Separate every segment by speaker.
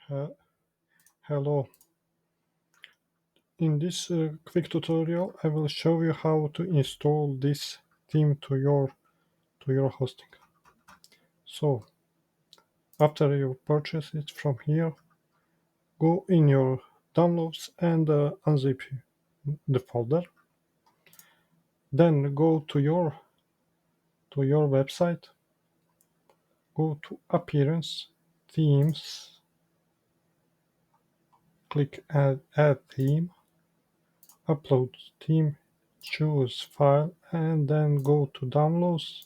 Speaker 1: Uh, Hello. In this quick tutorial, I will show you how to install this theme to your hosting. So, after you purchase it from here, go in your downloads and unzip the folder. Then go to your website. Go to Appearance, Themes. Click Add Theme. Upload theme. Choose File, and then go to Downloads.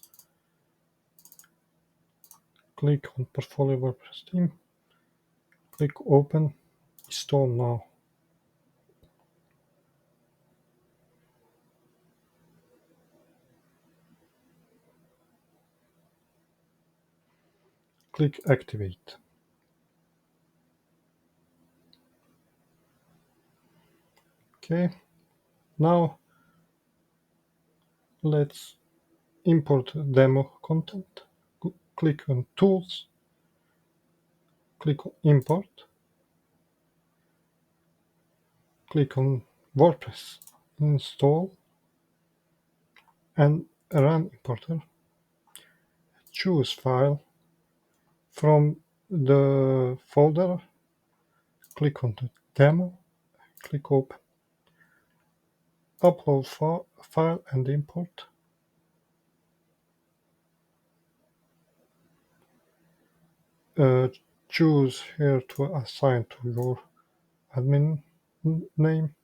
Speaker 1: Click on Portfolio WordPress Theme. Click Open. Install now. Click Activate. Okay. Now let's import demo content. Click on Tools. Click on Import. Click on WordPress. Install and run importer. Choose file. From the folder, click on the demo. Click Open. Upload file and import. Choose here to assign to your admin name.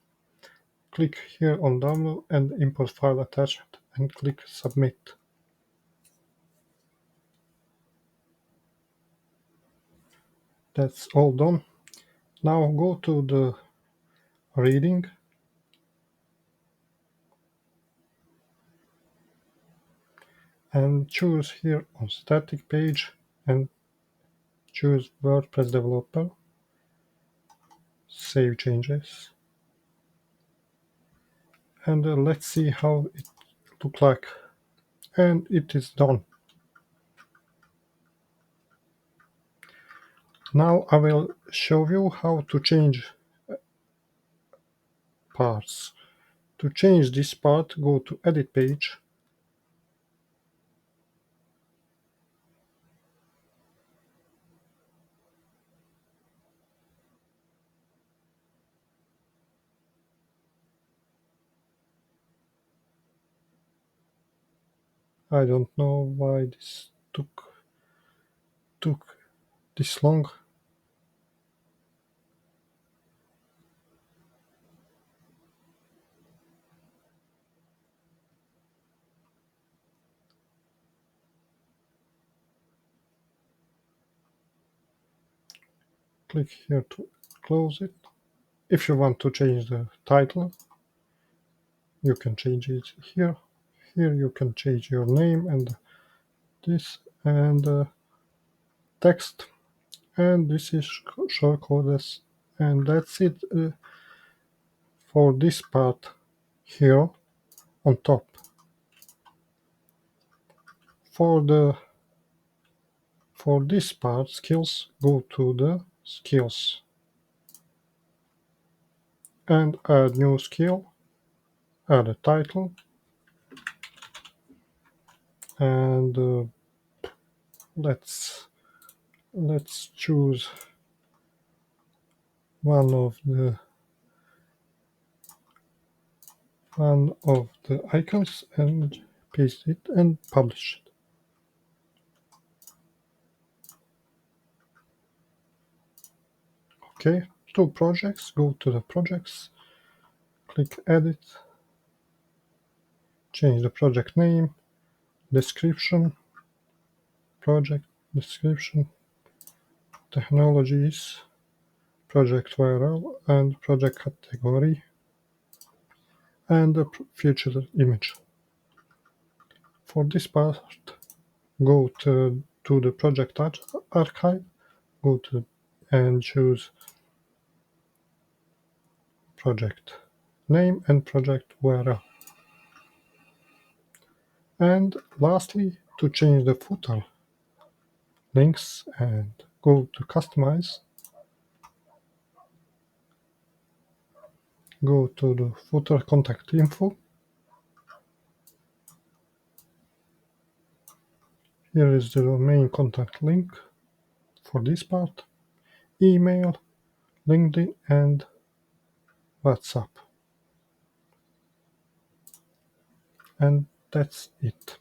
Speaker 1: Click here on Download and Import File Attachment and click Submit. That's all done. Now go to the reading and choose here on Static Page and choose WordPress Developer. Save changes. And let's see how it looks like. And it is done. Now I will show you how to change parts. To change this part, go to Edit Page. I don't know why this took this long. Click here to close it. If you want to change the title, you can change it here. Here you can change your name and this and text, and this is show codes, and that's it for this part here on top. For this part skills, go to the skills and add new skill, add a title, and let's choose one of the icons and paste it and publish it. Okay, to projects, go to the projects, click edit, change the project name, description, project description, technologies, project URL and project category, and the featured image. For this part, go to the project archive, go to and choose project name and project URL. And lastly, to change the footer links, and go to customize, go to the footer contact info. Here is the main contact link for this part, email, LinkedIn, and WhatsApp. And that's it.